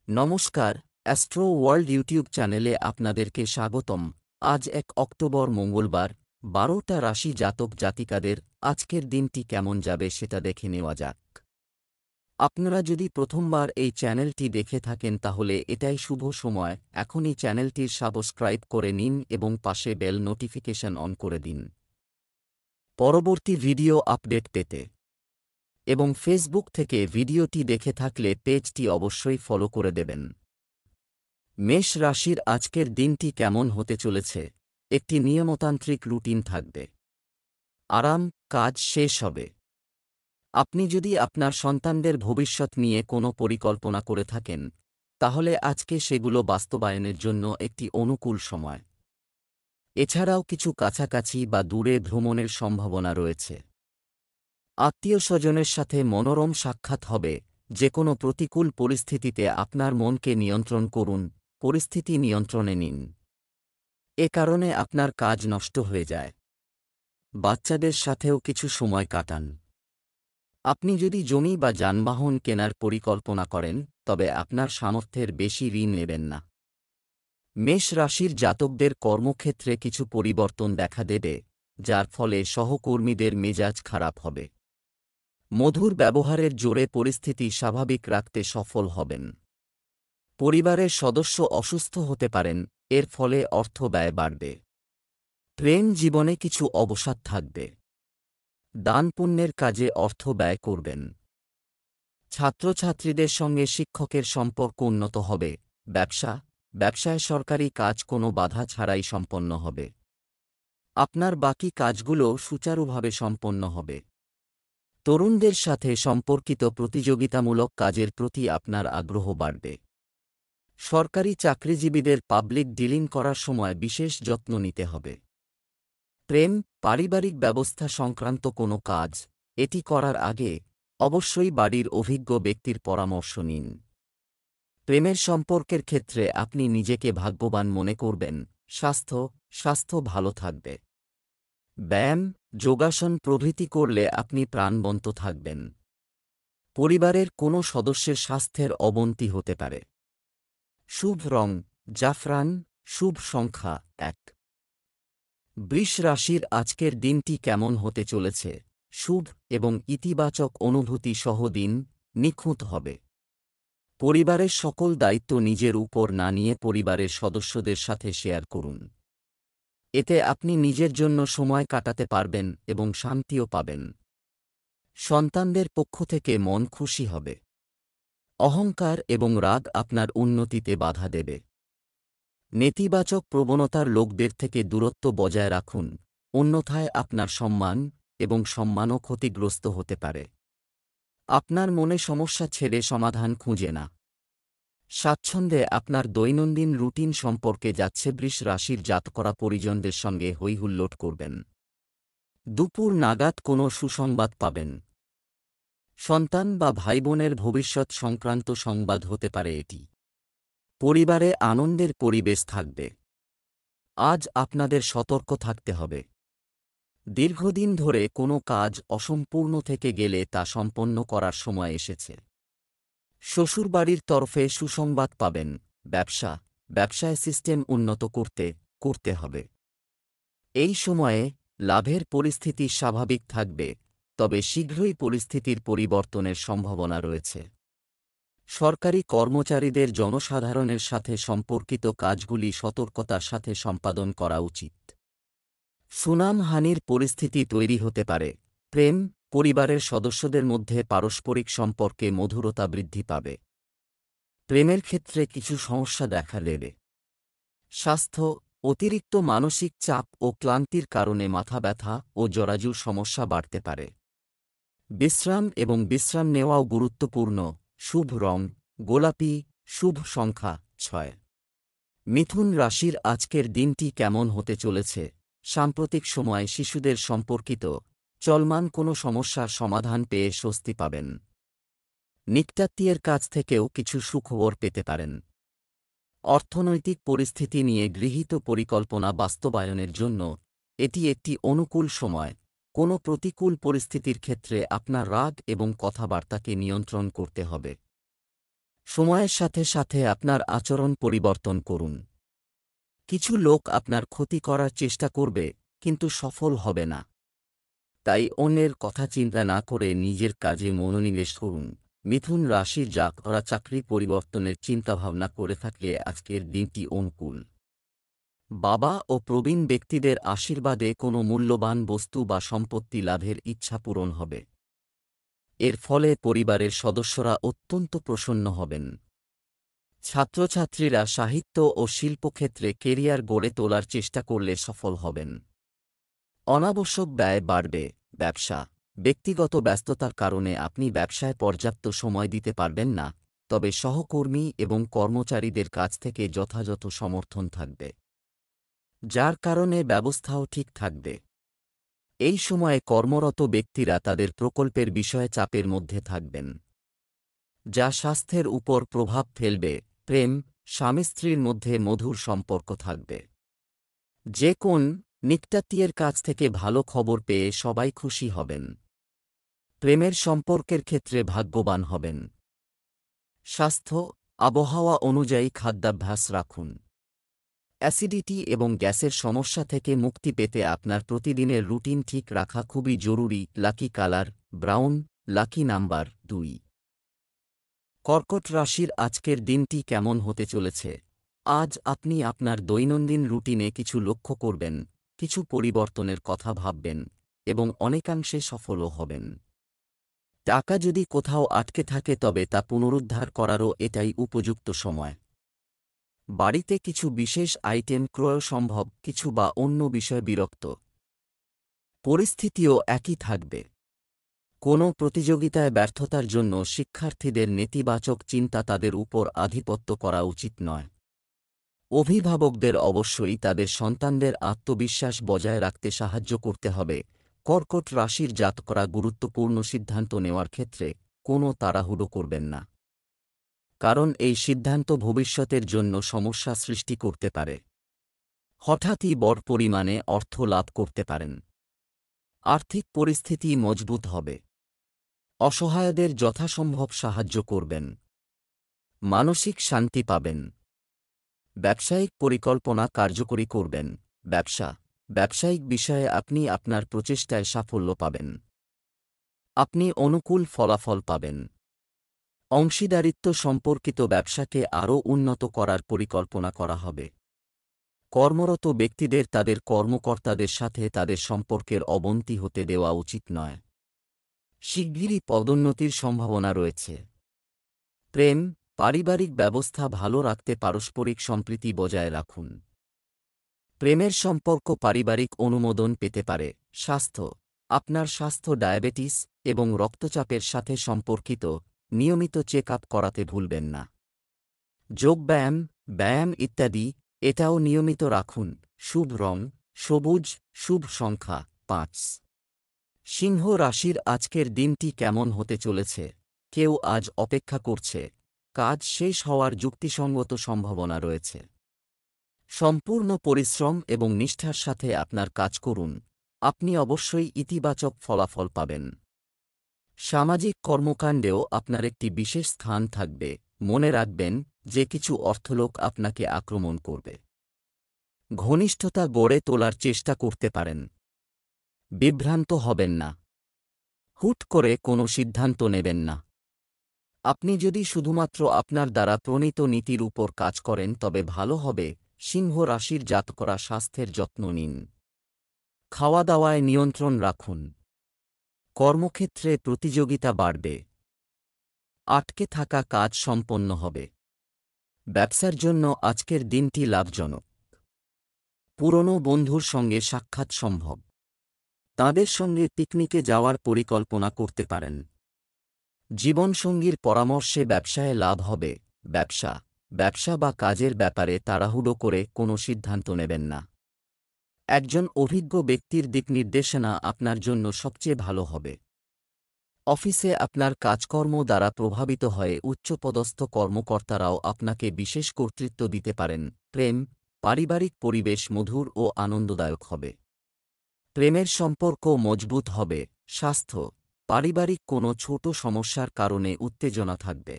নমস্কার, astro world YouTube চ্যানেলে আপনাদেরকে স্বাগতম। আজ ১ অক্টোবর মঙ্গলবার, ১২টা রাশি জাতক জাতিকাদের আজকের দিনটি কেমন যাবে সেটা দেখে নেওয়া যাক। আপনারা যদি প্রথমবার এই চ্যানেলটি দেখে থাকেন তাহলে এটাই শুভ সময়, এখনই চ্যানেলটির সাবস্ক্রাইব করে নিন এবং পাশে বেল নোটিফিকেশন অন করে দিন পরবর্তী ভিডিও আপডেট পেতে। এবং ফেসবুক থেকে ভিডিওটি দেখে থাকলে পেজটি অবশ্যই ফলো করে দেবেন। মেষ রাশির আজকের দিনটি কেমন হতে চলেছে? একটি নিয়মতান্ত্রিক রুটিন থাকবে। আরাম, কাজ শেষ হবে। আপনি যদি আপনার সন্তানদের ভবিষ্যৎ নিয়ে কোনো পরিকল্পনা করে থাকেন, তাহলে আজকে সেগুলো বাস্তবায়নের জন্য একটি অনুকূল সময়। এছাড়াও কিছু কাছাকাছি বা দূরে ভ্রমণের সম্ভাবনা রয়েছে। আত্মীয়স্বজনের সাথে মনোরম সাক্ষাৎ হবে। যে কোনো প্রতিকূল পরিস্থিতিতে আপনার মনকে নিয়ন্ত্রণ করুন, পরিস্থিতি নিয়ন্ত্রণে নিন। এ কারণে আপনার কাজ নষ্ট হয়ে যায়। বাচ্চাদের সাথেও কিছু সময় কাটান। আপনি যদি জমি বা যানবাহন কেনার পরিকল্পনা করেন, তবে আপনার সামর্থ্যের বেশি ঋণ নেবেন না। মেষ রাশির জাতকদের কর্মক্ষেত্রে কিছু পরিবর্তন দেখা দেবে, যার ফলে সহকর্মীদের মেজাজ খারাপ হবে। মধুর ব্যবহারের জোরে পরিস্থিতি স্বাভাবিক রাখতে সফল হবেন। পরিবারের সদস্য অসুস্থ হতে পারেন, এর ফলে অর্থ ব্যয় বাড়বে। প্রেম জীবনে কিছু অবসাদ থাকবে। দান পুণ্যের কাজে অর্থ ব্যয় করবেন। ছাত্রছাত্রীদের সঙ্গে শিক্ষকের সম্পর্ক উন্নত হবে। ব্যবসায় সরকারি কাজ কোনো বাধা ছাড়াই সম্পন্ন হবে। আপনার বাকি কাজগুলো সুচারুভাবে সম্পন্ন হবে। তরুণদের সাথে সম্পর্কিত প্রতিযোগিতামূলক কাজের প্রতি আপনার আগ্রহ বাড়বে। সরকারি চাকরিজীবীদের পাবলিক ডিলিং করার সময় বিশেষ যত্ন নিতে হবে। প্রেম, পারিবারিক ব্যবস্থা সংক্রান্ত কোনো কাজ, এটি করার আগে অবশ্যই বাড়ির অভিজ্ঞ ব্যক্তির পরামর্শ নিন। প্রেমের সম্পর্কের ক্ষেত্রে আপনি নিজেকে ভাগ্যবান মনে করবেন। স্বাস্থ্য ভালো থাকবে। ব্যায়াম, যোগাসন প্রভৃতি করলে আপনি প্রাণবন্ত থাকবেন। পরিবারের কোনো সদস্যের স্বাস্থ্যের অবনতি হতে পারে। শুভ রং জাফরান, শুভ সংখ্যা ১। বৃষ রাশির আজকের দিনটি কেমন হতে চলেছে? শুভ এবং ইতিবাচক অনুভূতি সহ দিন নিখুঁত হবে। পরিবারের সকল দায়িত্ব নিজের উপর না নিয়ে পরিবারের সদস্যদের সাথে শেয়ার করুন। এতে আপনি নিজের জন্য সময় কাটাতে পারবেন এবং শান্তিও পাবেন। সন্তানদের পক্ষ থেকে মন খুশি হবে। অহংকার এবং রাগ আপনার উন্নতিতে বাধা দেবে। নেতিবাচক প্রবণতার লোকদের থেকে দূরত্ব বজায় রাখুন, অন্যথায় আপনার সম্মান এবং সম্মানও ক্ষতিগ্রস্ত হতে পারে। আপনার মনে সমস্যা ছেড়ে সমাধান খুঁজে না। স্বাচ্ছন্দ্যে আপনার দৈনন্দিন রুটিন সম্পর্কে যাচ্ছে। বৃষ রাশির জাতকরা পরিজনদের সঙ্গে হৈহুল্লোড় করবেন। দুপুর নাগাদ কোনো সুসংবাদ পাবেন। সন্তান বা ভাইবোনের ভবিষ্যৎ সংক্রান্ত সংবাদ হতে পারে এটি। পরিবারে আনন্দের পরিবেশ থাকবে। আজ আপনাদের সতর্ক থাকতে হবে। দীর্ঘদিন ধরে কোনো কাজ অসম্পূর্ণ থেকে গেলে তা সম্পন্ন করার সময় এসেছে। শ্বশুরবাড়ির তরফে সুসংবাদ পাবেন। ব্যবসায় সিস্টেম উন্নত করতে হবে। এই সময়ে লাভের পরিস্থিতি স্বাভাবিক থাকবে, তবে শীঘ্রই পরিস্থিতির পরিবর্তনের সম্ভাবনা রয়েছে। সরকারি কর্মচারীদের জনসাধারণের সাথে সম্পর্কিত কাজগুলি সতর্কতার সাথে সম্পাদন করা উচিত। সুনামহানির পরিস্থিতি তৈরি হতে পারে। প্রেম, পরিবারের সদস্যদের মধ্যে পারস্পরিক সম্পর্কে মধুরতা বৃদ্ধি পাবে। প্রেমের ক্ষেত্রে কিছু সমস্যা দেখা দেবে। স্বাস্থ্য, অতিরিক্ত মানসিক চাপ ও ক্লান্তির কারণে মাথা ব্যথা ও জরাজুর সমস্যা বাড়তে পারে। বিশ্রাম নেওয়াও গুরুত্বপূর্ণ। শুভ রং গোলাপি, শুভ সংখ্যা ৬। মিথুন রাশির আজকের দিনটি কেমন হতে চলেছে? সাম্প্রতিক সময়ে শিশুদের সম্পর্কিত চলমান কোনো সমস্যার সমাধান পেয়ে স্বস্তি পাবেন। নিকটাত্মীয়ের কাছ থেকেও কিছু সুখবর পেতে পারেন। অর্থনৈতিক পরিস্থিতি নিয়ে গৃহীত পরিকল্পনা বাস্তবায়নের জন্য এটি একটি অনুকূল সময়। কোনো প্রতিকূল পরিস্থিতির ক্ষেত্রে আপনার রাগ এবং কথাবার্তাকে নিয়ন্ত্রণ করতে হবে। সময়ের সাথে সাথে আপনার আচরণ পরিবর্তন করুন। কিছু লোক আপনার ক্ষতি করার চেষ্টা করবে, কিন্তু সফল হবে না। তাই অন্যের কথা চিন্তা না করে নিজের কাজে মনোনিবেশ করুন। মিথুন রাশির যারা চাকরি পরিবর্তনের চিন্তাভাবনা করে থাকলে আজকের দিনটি অনুকূল। বাবা ও প্রবীণ ব্যক্তিদের আশীর্বাদে কোনো মূল্যবান বস্তু বা সম্পত্তি লাভের ইচ্ছা পূরণ হবে। এর ফলে পরিবারের সদস্যরা অত্যন্ত প্রসন্ন হবেন। ছাত্রছাত্রীরা সাহিত্য ও শিল্পক্ষেত্রে কেরিয়ার গড়ে তোলার চেষ্টা করলে সফল হবেন। অনাবশ্যক ব্যয় বাড়বে। ব্যবসা, ব্যক্তিগত ব্যস্ততার কারণে আপনি ব্যবসায় পর্যাপ্ত সময় দিতে পারবেন না, তবে সহকর্মী এবং কর্মচারীদের কাছ থেকে যথাযথ সমর্থন থাকবে, যার কারণে ব্যবস্থাও ঠিক থাকবে। এই সময়ে কর্মরত ব্যক্তিরা তাদের প্রকল্পের বিষয়ে চাপের মধ্যে থাকবেন, যা স্বাস্থ্যের উপর প্রভাব ফেলবে। প্রেম, স্বামী স্ত্রীর মধ্যে মধুর সম্পর্ক থাকবে। যে কোন নিকটাত্মীয়ের কাছ থেকে ভালো খবর পেয়ে সবাই খুশি হবেন। প্রেমের সম্পর্কের ক্ষেত্রে ভাগ্যবান হবেন। স্বাস্থ্য, আবহাওয়া অনুযায়ী খাদ্যাভ্যাস রাখুন। অ্যাসিডিটি এবং গ্যাসের সমস্যা থেকে মুক্তি পেতে আপনার প্রতিদিনের রুটিন ঠিক রাখা খুবই জরুরি। Lucky colour brown, lucky number 2। কর্কট রাশির আজকের দিনটি কেমন হতে চলেছে? আজ আপনি আপনার দৈনন্দিন রুটিনে কিছু লক্ষ্য করবেন, কিছু পরিবর্তনের কথা ভাববেন এবং অনেকাংশে সফলও হবেন। টাকা যদি কোথাও আটকে থাকে তবে তা পুনরুদ্ধার করারও এটাই উপযুক্ত সময়। বাড়িতে কিছু বিশেষ আইটেম ক্রয় সম্ভব, কিছু বা অন্য বিষয়ে বিরক্ত। পরিস্থিতিও একই থাকবে। কোনো প্রতিযোগিতায় ব্যর্থতার জন্য শিক্ষার্থীদের নেতিবাচক চিন্তা তাদের উপর আধিপত্য করা উচিত নয়। অভিভাবকদের অবশ্যই তাদের সন্তানদের আত্মবিশ্বাস বজায় রাখতে সাহায্য করতে হবে। কর্কট রাশির জাতকরা গুরুত্বপূর্ণ সিদ্ধান্ত নেওয়ার ক্ষেত্রে কোনো তাড়াহুড়ো করবেন না, কারণ এই সিদ্ধান্ত ভবিষ্যতের জন্য সমস্যা সৃষ্টি করতে পারে। হঠাৎই বড় পরিমাণে অর্থ লাভ করতে পারেন। আর্থিক পরিস্থিতি মজবুত হবে। অসহায়দের যথাসম্ভব সাহায্য করবেন। মানসিক শান্তি পাবেন। ব্যবসায়িক পরিকল্পনা কার্যকরী করবেন। ব্যবসায়িক বিষয়ে আপনি আপনার প্রচেষ্টায় সাফল্য পাবেন। আপনি অনুকূল ফলাফল পাবেন। অংশীদারিত্ব সম্পর্কিত ব্যবসাকে আরও উন্নত করার পরিকল্পনা করা হবে। কর্মরত ব্যক্তিদের তাদের কর্মকর্তাদের সাথে তাদের সম্পর্কের অবনতি হতে দেওয়া উচিত নয়। শিগগিরই পদোন্নতির সম্ভাবনা রয়েছে। প্রেম, পারিবারিক ব্যবস্থা ভালো রাখতে পারস্পরিক সম্প্রীতি বজায় রাখুন। প্রেমের সম্পর্ক পারিবারিক অনুমোদন পেতে পারে। স্বাস্থ্য, আপনার স্বাস্থ্য ডায়াবেটিস এবং রক্তচাপের সাথে সম্পর্কিত, নিয়মিত চেক আপ করাতে ভুলবেন না। ব্যায়াম ইত্যাদি এটাও নিয়মিত রাখুন। শুভ রং সবুজ, শুভ সংখ্যা 5। সিংহ রাশির আজকের দিনটি কেমন হতে চলেছে? কেউ আজ অপেক্ষা করছে, কাজ শেষ হওয়ার যুক্তিসঙ্গত সম্ভাবনা রয়েছে। সম্পূর্ণ পরিশ্রম এবং নিষ্ঠার সাথে আপনার কাজ করুন, আপনি অবশ্যই ইতিবাচক ফলাফল পাবেন। সামাজিক কর্মকাণ্ডেও আপনার একটি বিশেষ স্থান থাকবে। মনে রাখবেন যে কিছু অর্থলোক আপনাকে আক্রমণ করবে। ঘনিষ্ঠতা গড়ে তোলার চেষ্টা করতে পারেন। বিভ্রান্ত হবেন না। হুট করে কোনো সিদ্ধান্ত নেবেন না। আপনি যদি শুধুমাত্র আপনার দ্বারা প্রণীত নীতির উপর কাজ করেন তবে ভালো হবে। সিংহ রাশির জাতকরা স্বাস্থ্যের যত্ন নিন। খাওয়া দাওয়ায় নিয়ন্ত্রণ রাখুন। কর্মক্ষেত্রে প্রতিযোগিতা বাড়বে। আটকে থাকা কাজ সম্পন্ন হবে। ব্যবসার জন্য আজকের দিনটি লাভজনক। পুরনো বন্ধুর সঙ্গে সাক্ষাৎ সম্ভব। তাঁদের সঙ্গে পিকনিকে যাওয়ার পরিকল্পনা করতে পারেন। জীবনসঙ্গীর পরামর্শে ব্যবসায় লাভ হবে। ব্যবসা বা কাজের ব্যাপারে তাড়াহুড়ো করে কোনো সিদ্ধান্ত নেবেন না। একজন অভিজ্ঞ ব্যক্তির দিকনির্দেশনা আপনার জন্য সবচেয়ে ভালো হবে। অফিসে আপনার কাজকর্ম দ্বারা প্রভাবিত হয়ে উচ্চপদস্থ কর্মকর্তারাও আপনাকে বিশেষ কর্তৃত্ব দিতে পারেন। প্রেম, পারিবারিক পরিবেশ মধুর ও আনন্দদায়ক হবে। প্রেমের সম্পর্ক মজবুত হবে। স্বাস্থ্য, পারিবারিক কোনো ছোট সমস্যার কারণে উত্তেজনা থাকবে।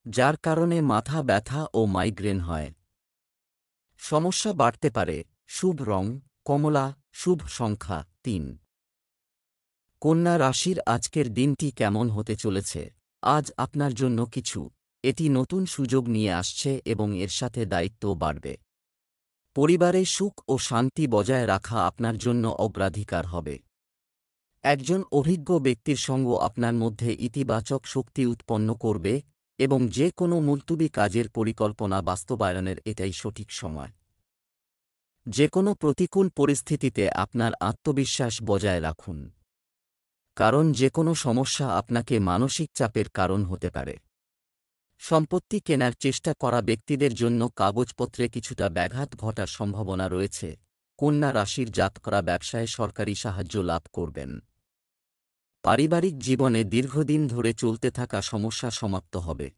যার কারণে মাথা ব্যথা ও মাইগ্রেন হয়। সমস্যা বাড়তে পারে। শুভ রং কমলা, শুভ সংখ্যা 3। কন্যা রাশির আজকের দিনটি কেমন হতে চলেছে? আজ আপনার জন্য কিছু এটি নতুন সুযোগ নিয়ে আসছে এবং এর সাথে দায়িত্বও বাড়বে। পরিবারে সুখ ও শান্তি বজায় রাখা আপনার জন্য অগ্রাধিকার হবে। একজন অভিজ্ঞ ব্যক্তির সঙ্গ আপনার মধ্যে ইতিবাচক শক্তি উৎপন্ন করবে এবং যে কোনো মুলতুবি কাজের পরিকল্পনা বাস্তবায়নের এটাই সঠিক সময়। যে কোনো প্রতিকূল পরিস্থিতিতে আপনার আত্মবিশ্বাস বজায় রাখুন, কারণ যে কোনো সমস্যা আপনাকে মানসিক চাপের কারণ হতে পারে। সম্পত্তি কেনার চেষ্টা করা ব্যক্তিদের জন্য কাগজপত্রে কিছুটা ব্যাঘাত ঘটার সম্ভাবনা রয়েছে। কন্যা রাশির জাতকরা ব্যবসায় সরকারি সাহায্য লাভ করবেন। পারিবারিক জীবনে দীর্ঘদিন ধরে চলতে থাকা সমস্যা সমাপ্ত হবে।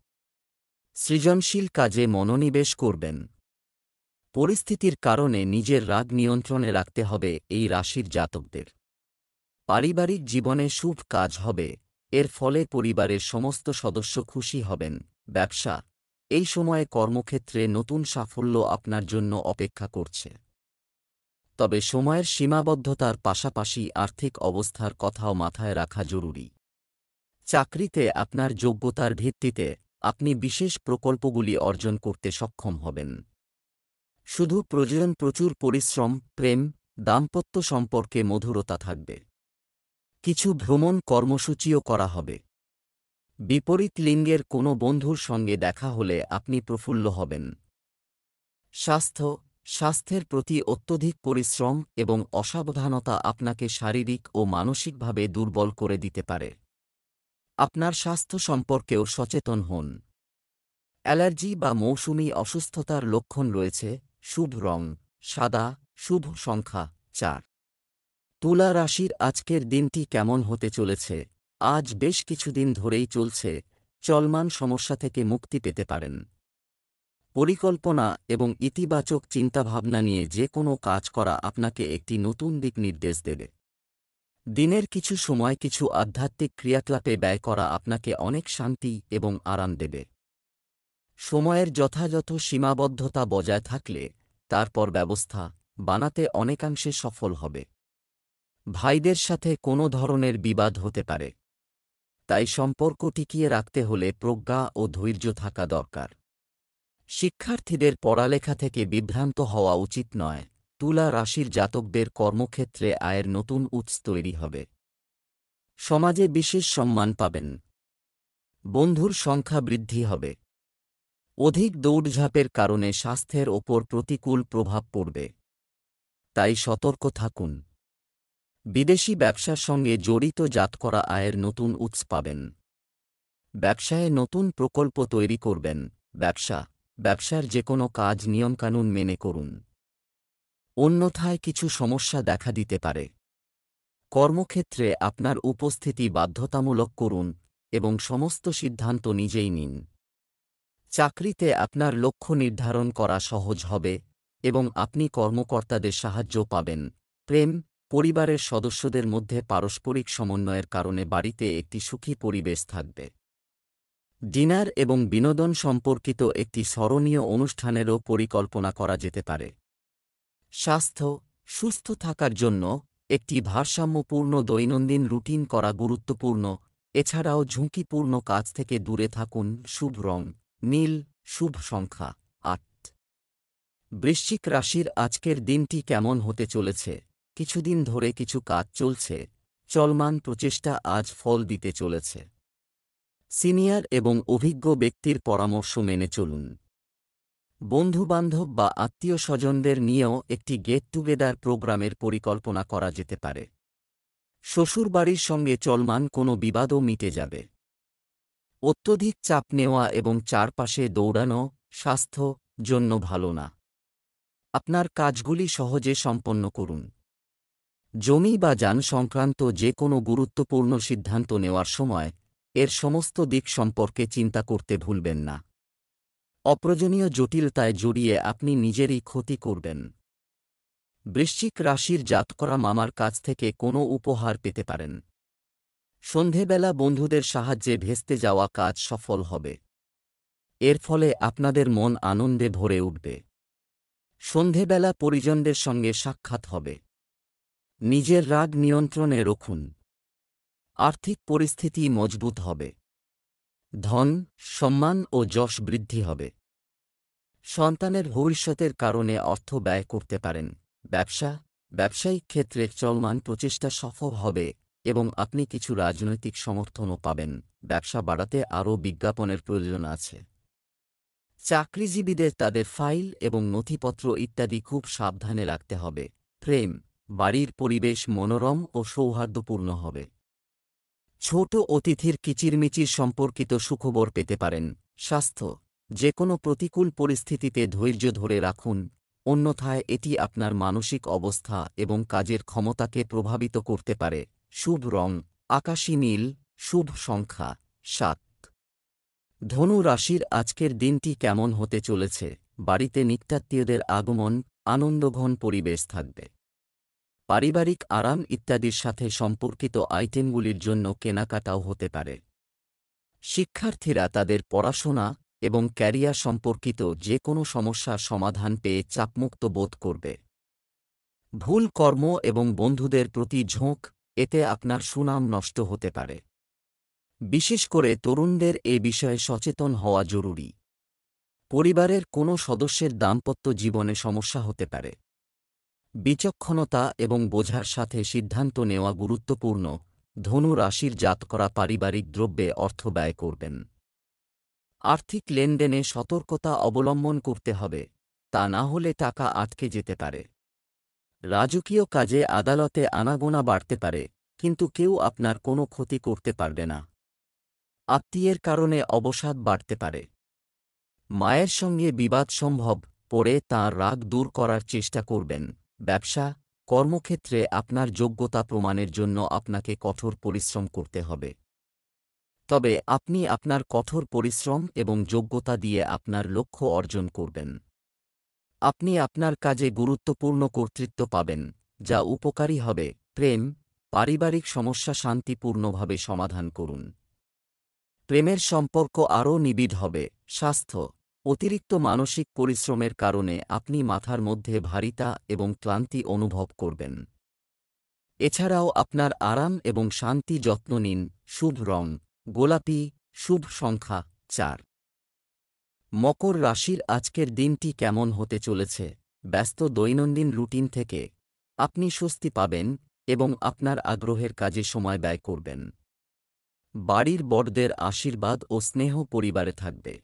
সৃজনশীল কাজে মনোনিবেশ করবেন। পরিস্থিতির কারণে নিজের রাগ নিয়ন্ত্রণে রাখতে হবে এই রাশির জাতকদের। পারিবারিক জীবনে শুভ কাজ হবে, এর ফলে পরিবারের সমস্ত সদস্য খুশি হবেন। ব্যবসা, এই সময়ে কর্মক্ষেত্রে নতুন সাফল্য আপনার জন্য অপেক্ষা করছে। তবে সময়ের সীমাবদ্ধতার পাশাপাশি আর্থিক অবস্থার কথাও মাথায় রাখা জরুরি। চাকরিতে আপনার যোগ্যতার ভিত্তিতে আপনি বিশেষ প্রকল্পগুলি অর্জন করতে সক্ষম হবেন। শুধু প্রয়োজন প্রচুর পরিশ্রম, প্রেম, দাম্পত্য সম্পর্কে মধুরতা থাকবে। কিছু ভ্রমণ কর্মসূচিও করা হবে। বিপরীত লিঙ্গের কোনো বন্ধুর সঙ্গে দেখা হলে আপনি প্রফুল্ল হবেন। স্বাস্থ্যের প্রতি অত্যধিক পরিশ্রম এবং অসাবধানতা আপনাকে শারীরিক ও মানসিকভাবে দুর্বল করে দিতে পারে। আপনার স্বাস্থ্য সম্পর্কেও সচেতন হন। অ্যালার্জি বা মৌসুমী অসুস্থতার লক্ষণ রয়েছে। শুভ রং সাদা, শুভ সংখ্যা 4। তুলা রাশির আজকের দিনটি কেমন হতে চলেছে? আজ বেশ কিছুদিন ধরেই চলছে চলমান সমস্যা থেকে মুক্তি পেতে পারেন। পরিকল্পনা এবং ইতিবাচক চিন্তাভাবনা নিয়ে যে কোনো কাজ করা আপনাকে একটি নতুন দিক নির্দেশ দেবে। দিনের কিছু সময় কিছু আধ্যাত্মিক ক্রিয়াকলাপে ব্যয় করা আপনাকে অনেক শান্তি এবং আরাম দেবে। সময়ের যথাযথ সীমাবদ্ধতা বজায় থাকলে তারপর ব্যবস্থা বানাতে অনেকাংশে সফল হবে। ভাইদের সাথে কোনো ধরনের বিবাদ হতে পারে, তাই সম্পর্ক টিকিয়ে রাখতে হলে প্রজ্ঞা ও ধৈর্য থাকা দরকার। শিক্ষার্থীদের পড়ালেখা থেকে বিভ্রান্ত হওয়া উচিত নয়। তুলা রাশির জাতকদের কর্মক্ষেত্রে আয়ের নতুন উৎস তৈরি হবে। সমাজে বিশেষ সম্মান পাবেন। বন্ধুর সংখ্যা বৃদ্ধি হবে। অধিক দৌড়ঝাঁপের কারণে স্বাস্থ্যের ওপর প্রতিকূল প্রভাব পড়বে, তাই সতর্ক থাকুন। বিদেশি ব্যবসার সঙ্গে জড়িত জাতকরা আয়ের নতুন উৎস পাবেন। ব্যবসায়ে নতুন প্রকল্প তৈরি করবেন। ব্যবসার যে কোনো কাজ নিয়মকানুন মেনে করুন, অন্যথায় কিছু সমস্যা দেখা দিতে পারে। কর্মক্ষেত্রে আপনার উপস্থিতি বাধ্যতামূলক করুন এবং সমস্ত সিদ্ধান্ত নিজেই নিন। চাকরিতে আপনার লক্ষ্য নির্ধারণ করা সহজ হবে এবং আপনি কর্মকর্তাদের সাহায্য পাবেন। প্রেম, পরিবারের সদস্যদের মধ্যে পারস্পরিক সমন্বয়ের কারণে বাড়িতে একটি সুখী পরিবেশ থাকবে। ডিনার এবং বিনোদন সম্পর্কিত একটি স্মরণীয় অনুষ্ঠানেরও পরিকল্পনা করা যেতে পারে। স্বাস্থ্য, সুস্থ থাকার জন্য একটি ভারসাম্যপূর্ণ দৈনন্দিন রুটিন করা গুরুত্বপূর্ণ। এছাড়াও ঝুঁকিপূর্ণ কাজ থেকে দূরে থাকুন। শুভ রং নীল, শুভ সংখ্যা 8। বৃশ্চিক রাশির আজকের দিনটি কেমন হতে চলেছে? কিছুদিন ধরে কিছু কাজ চলছে, চলমান প্রচেষ্টা আজ ফল দিতে চলেছে। সিনিয়র এবং অভিজ্ঞ ব্যক্তির পরামর্শ মেনে চলুন। বন্ধুবান্ধব বা আত্মীয় স্বজনদের নিয়েও একটি গেট টুগেদার প্রোগ্রামের পরিকল্পনা করা যেতে পারে। শ্বশুরবাড়ির সঙ্গে চলমান কোনো বিবাদও মিটে যাবে। অত্যধিক চাপ নেওয়া এবং চারপাশে দৌড়ানো স্বাস্থ্য জন্য ভালো না। আপনার কাজগুলি সহজে সম্পন্ন করুন। জমি বা যান সংক্রান্ত যে কোনো গুরুত্বপূর্ণ সিদ্ধান্ত নেওয়ার সময় এর সমস্ত দিক সম্পর্কে চিন্তা করতে ভুলবেন না। অপ্রয়োজনীয় জটিলতায় জড়িয়ে আপনি নিজেরই ক্ষতি করবেন। বৃশ্চিক রাশির জাতকরা মামার কাছ থেকে কোনো উপহার পেতে পারেন। সন্ধেবেলা বন্ধুদের সাহায্যে ভেস্তে যাওয়া কাজ সফল হবে। এর ফলে আপনাদের মন আনন্দে ভরে উঠবে। সন্ধেবেলা পরিজনদের সঙ্গে সাক্ষাৎ হবে। নিজের রাগ নিয়ন্ত্রণে রাখুন। আর্থিক পরিস্থিতি মজবুত হবে। ধন, সম্মান ও যশ বৃদ্ধি হবে। সন্তানের ভবিষ্যতের কারণে অর্থ ব্যয় করতে পারেন। ব্যবসায়িক ক্ষেত্রে চলমান প্রচেষ্টা সফল হবে এবং আপনি কিছু রাজনৈতিক সমর্থনও পাবেন। ব্যবসা বাড়াতে আরও বিজ্ঞাপনের প্রয়োজন আছে। চাকরিজীবীদের তাদের ফাইল এবং নথিপত্র ইত্যাদি খুব সাবধানে রাখতে হবে। প্রেম, বাড়ির পরিবেশ মনোরম ও সৌহার্দ্যপূর্ণ হবে। ছোট অতিথির কিচিরমিচির সম্পর্কিত সুখবর পেতে পারেন। স্বাস্থ্য, যে কোনো প্রতিকূল পরিস্থিতিতে ধৈর্য ধরে রাখুন, অন্যথায় এটি আপনার মানসিক অবস্থা এবং কাজের ক্ষমতাকে প্রভাবিত করতে পারে। শুভ রং আকাশী নীল, শুভ সংখ্যা 7। ধনু রাশির আজকের দিনটি কেমন হতে চলেছে? বাড়িতে নিকটাত্মীয়দের আগমন, আনন্দঘন পরিবেশ থাকবে। পারিবারিক আরাম ইত্যাদির সাথে সম্পর্কিত আইটেমগুলির জন্য কেনাকাটাও হতে পারে। শিক্ষার্থীরা তাদের পড়াশোনা এবং ক্যারিয়ার সম্পর্কিত যে কোনো সমস্যার সমাধান পেয়ে চাপমুক্ত বোধ করবে। ভুল কর্ম এবং বন্ধুদের প্রতি ঝোঁক, এতে আপনার সুনাম নষ্ট হতে পারে। বিশেষ করে তরুণদের এ বিষয়ে সচেতন হওয়া জরুরি। পরিবারের কোনো সদস্যের দাম্পত্য জীবনে সমস্যা হতে পারে। বিচক্ষণতা এবং বোঝার সাথে সিদ্ধান্ত নেওয়া গুরুত্বপূর্ণ। ধনু রাশির জাতকরা পারিবারিক দ্রব্যে অর্থ ব্যয় করবেন। আর্থিক লেনদেনে সতর্কতা অবলম্বন করতে হবে, তা না হলে টাকা আটকে যেতে পারে। রাজকীয় কাজে আদালতে আনাগোনা বাড়তে পারে, কিন্তু কেউ আপনার কোনো ক্ষতি করতে পারবে না। আত্মীয়ের কারণে অবসাদ বাড়তে পারে। মায়ের সঙ্গে বিবাদ সম্ভব, পরে তাঁর রাগ দূর করার চেষ্টা করবেন। ব্যবসা, কর্মক্ষেত্রে আপনার যোগ্যতা প্রমাণের জন্য আপনাকে কঠোর পরিশ্রম করতে হবে। তবে আপনি আপনার কঠোর পরিশ্রম এবং যোগ্যতা দিয়ে আপনার লক্ষ্য অর্জন করবেন। আপনি আপনার কাজে গুরুত্বপূর্ণ কর্তৃত্ব পাবেন, যা উপকারী হবে। প্রেম, পারিবারিক সমস্যা শান্তিপূর্ণভাবে সমাধান করুন। প্রেমের সম্পর্ক আরও নিবিড় হবে। স্বাস্থ্য, অতিরিক্ত মানসিক পরিশ্রমের কারণে আপনি মাথার মধ্যে ভারিতা এবং ক্লান্তি অনুভব করবেন। এছাড়াও আপনার আরাম এবং শান্তি যত্ন নিন। শুভ রং গোলাপি, শুভ সংখ্যা 4। মকর রাশির আজকের দিনটি কেমন হতে চলেছে? ব্যস্ত দৈনন্দিন রুটিন থেকে আপনি স্বস্তি পাবেন এবং আপনার আগ্রহের কাজে সময় ব্যয় করবেন। বাড়ির বড়দের আশীর্বাদ ও স্নেহ পরিবারে থাকবে।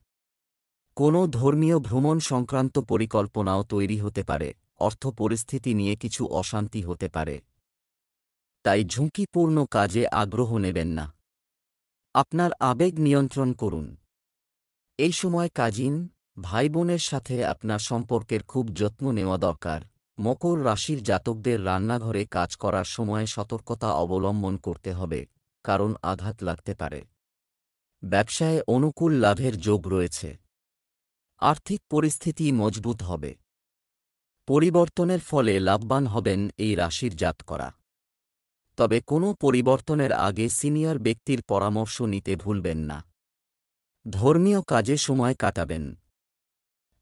কোনো ধর্মীয় ভ্রমণ সংক্রান্ত পরিকল্পনাও তৈরি হতে পারে। অর্থ পরিস্থিতি নিয়ে কিছু অশান্তি হতে পারে, তাই ঝুঁকিপূর্ণ কাজে আগ্রহ নেবেন না। আপনার আবেগ নিয়ন্ত্রণ করুন। এই সময় কাজিন, ভাইবোনের সাথে আপনার সম্পর্কের খুব যত্ন নেওয়া দরকার। মকর রাশির জাতকদের রান্নাঘরে কাজ করার সময় সতর্কতা অবলম্বন করতে হবে, কারণ আঘাত লাগতে পারে। ব্যবসায় অনুকূল লাভের যোগ রয়েছে। আর্থিক পরিস্থিতি মজবুত হবে। পরিবর্তনের ফলে লাভবান হবেন এই রাশির জাতকরা। তবে কোনো পরিবর্তনের আগে সিনিয়র ব্যক্তির পরামর্শ নিতে ভুলবেন না। ধর্মীয় কাজে সময় কাটাবেন।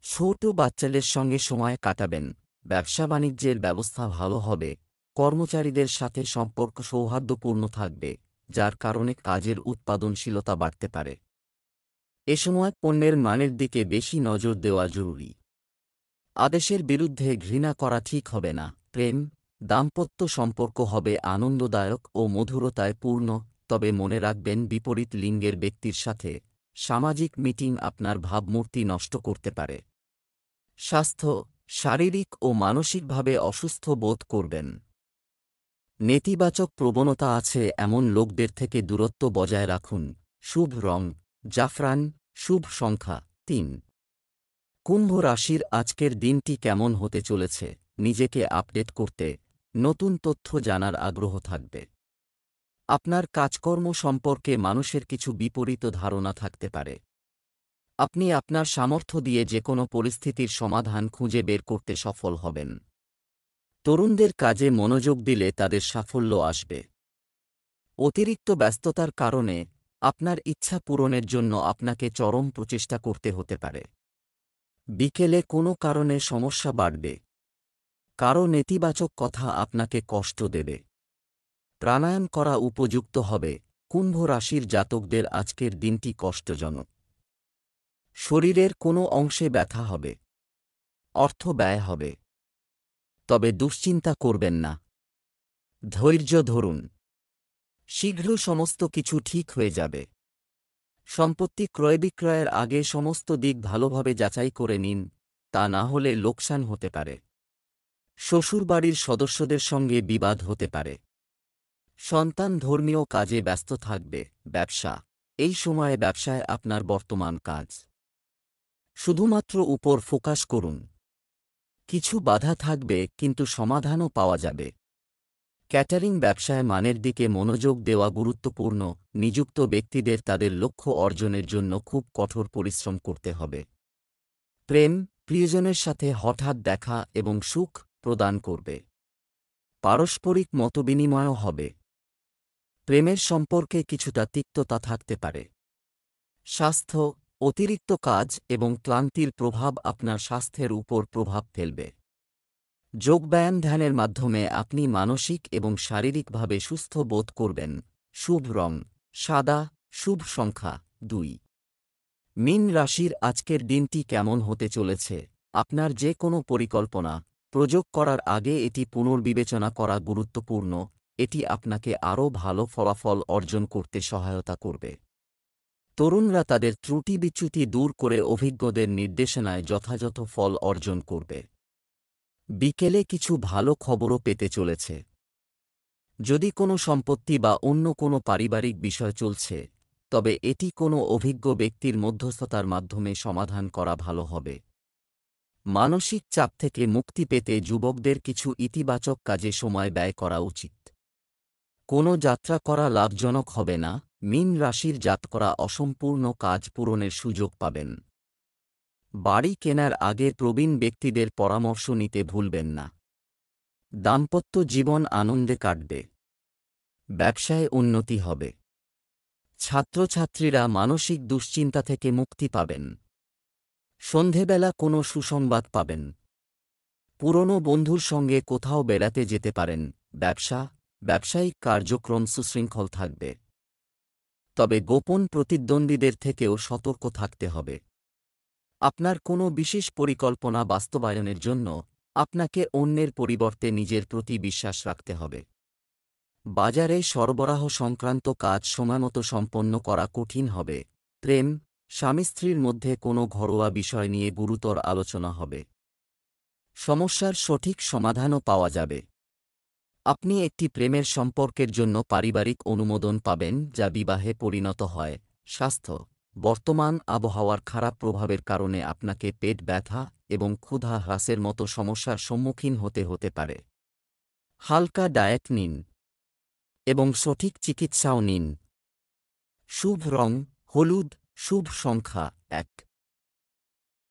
ছোট বাচ্চাদের সঙ্গে সময় কাটাবেন। ব্যবসা বাণিজ্যের ব্যবস্থা ভালো হবে। কর্মচারীদের সাথে সম্পর্ক সৌহার্দ্যপূর্ণ থাকবে, যার কারণে কাজের উৎপাদনশীলতা বাড়তে পারে। এ সময় পণ্যের মানের দিকে বেশি নজর দেওয়া জরুরি। আদেশের বিরুদ্ধে ঘৃণা করা ঠিক হবে না। প্রেম, দাম্পত্য সম্পর্ক হবে আনন্দদায়ক ও মধুরতায় পূর্ণ, তবে মনে রাখবেন বিপরীত লিঙ্গের ব্যক্তির সাথে সামাজিক মিটিং আপনার ভাবমূর্তি নষ্ট করতে পারে। স্বাস্থ্য, শারীরিক ও মানসিকভাবে অসুস্থ বোধ করবেন। নেতিবাচক প্রবণতা আছে এমন লোকদের থেকে দূরত্ব বজায় রাখুন। শুভ রং জাফরান, শুভ সংখ্যা 3। কুম্ভ রাশির আজকের দিনটি কেমন হতে চলেছে? নিজেকে আপডেট করতে, নতুন তথ্য জানার আগ্রহ থাকবে। আপনার কাজকর্ম সম্পর্কে মানুষের কিছু বিপরীত ধারণা থাকতে পারে। আপনি আপনার সামর্থ্য দিয়ে যে কোনো পরিস্থিতির সমাধান খুঁজে বের করতে সফল হবেন। তরুণদের কাজে মনোযোগ দিলে তাদের সাফল্য আসবে। অতিরিক্ত ব্যস্ততার কারণে আপনার ইচ্ছা পূরণের জন্য আপনাকে চরম প্রচেষ্টা করতে হতে পারে। বিকেলে কোনো কারণে সমস্যা বাড়বে। কারো নেতিবাচক কথা আপনাকে কষ্ট দেবে। প্রাণায়াম করা উপযুক্ত হবে। কুম্ভ রাশির জাতকদের আজকের দিনটি কষ্টজনক। শরীরের কোনো অংশে ব্যথা হবে। অর্থ ব্যয় হবে। তবে দুশ্চিন্তা করবেন না। ধৈর্য ধরুন। শীঘ্র সমস্ত কিছু ঠিক হয়ে যাবে। সম্পত্তি ক্রয় বিক্রয়ের আগে সমস্ত দিক ভালোভাবে যাচাই করে নিন, তা না হলে লোকসান হতে পারে। শ্বশুরবাড়ির সদস্যদের সঙ্গে বিবাদ হতে পারে। সন্তান ধর্মীয় কাজে ব্যস্ত থাকবে। ব্যবসা, এই সময়ে ব্যবসায় আপনার বর্তমান কাজ শুধুমাত্র উপর ফোকাস করুন। কিছু বাধা থাকবে কিন্তু সমাধানও পাওয়া যাবে। ক্যাটারিং ব্যবসায় মানের দিকে মনোযোগ দেওয়া গুরুত্বপূর্ণ। নিযুক্ত ব্যক্তিদের তাদের লক্ষ্য অর্জনের জন্য খুব কঠোর পরিশ্রম করতে হবে। প্রেম, প্রিয়জনের সাথে হঠাৎ দেখা এবং সুখ প্রদান করবে। পারস্পরিক মতবিনিময়ও হবে। প্রেমের সম্পর্কে কিছুটা তিক্ততা থাকতে পারে। স্বাস্থ্য, অতিরিক্ত কাজ এবং ক্লান্তির প্রভাব আপনার স্বাস্থ্যের উপর প্রভাব ফেলবে। যোগব্যায়াম ধ্যানের মাধ্যমে আপনি মানসিক এবং শারীরিকভাবে সুস্থ বোধ করবেন। শুভ রং সাদা, শুভ সংখ্যা 2। মীন রাশির আজকের দিনটি কেমন হতে চলেছে? আপনার যে কোনো পরিকল্পনা প্রয়োগ করার আগে এটি পুনর্বিবেচনা করা গুরুত্বপূর্ণ। এটি আপনাকে আরও ভালো ফলাফল অর্জন করতে সহায়তা করবে। তরুণরা তাদের ত্রুটি বিচ্যুতি দূর করে অভিজ্ঞদের নির্দেশনায় যথাযথ ফল অর্জন করবে। বিকেলে কিছু ভালো খবরও পেতে চলেছে। যদি কোনো সম্পত্তি বা অন্য কোনো পারিবারিক বিষয় চলছে, তবে এটি কোনো অভিজ্ঞ ব্যক্তির মধ্যস্থতার মাধ্যমে সমাধান করা ভালো হবে। মানসিক চাপ থেকে মুক্তি পেতে যুবকদের কিছু ইতিবাচক কাজে সময় ব্যয় করা উচিত। কোনো যাত্রা করা লাভজনক হবে না। মীন রাশির জাতকরা অসম্পূর্ণ কাজ পূরণের সুযোগ পাবেন। বাড়ি কেনার আগে প্রবীণ ব্যক্তিদের পরামর্শ নিতে ভুলবেন না। দাম্পত্য জীবন আনন্দে কাটবে। ব্যবসায় উন্নতি হবে। ছাত্রছাত্রীরা মানসিক দুশ্চিন্তা থেকে মুক্তি পাবেন। সন্ধেবেলা কোনো সুসংবাদ পাবেন। পুরনো বন্ধুর সঙ্গে কোথাও বেড়াতে যেতে পারেন। ব্যবসায়িক কার্যক্রম সুশৃঙ্খল থাকবে। তবে গোপন প্রতিদ্বন্দ্বীদের থেকেও সতর্ক থাকতে হবে। আপনার কোনো বিশেষ পরিকল্পনা বাস্তবায়নের জন্য আপনাকে অন্যের পরিবর্তে নিজের প্রতি বিশ্বাস রাখতে হবে। বাজারে সরবরাহ সংক্রান্ত কাজ সময়মতো সম্পন্ন করা কঠিন হবে। প্রেম, স্বামী স্ত্রীর মধ্যে কোনো ঘরোয়া বিষয় নিয়ে গুরুতর আলোচনা হবে। সমস্যার সঠিক সমাধানও পাওয়া যাবে। আপনি একটি প্রেমের সম্পর্কের জন্য পারিবারিক অনুমোদন পাবেন, যা বিবাহে পরিণত হয়। স্বাস্থ্য, বর্তমান আবহাওয়ার খারাপ প্রভাবের কারণে আপনাকে পেট ব্যথা এবং ক্ষুধা হ্রাসের মতো সমস্যার সম্মুখীন হতে পারে। হালকা ডায়েট নিন এবং সঠিক চিকিৎসাও নিন। শুভ রং হলুদ, শুভ সংখ্যা 1।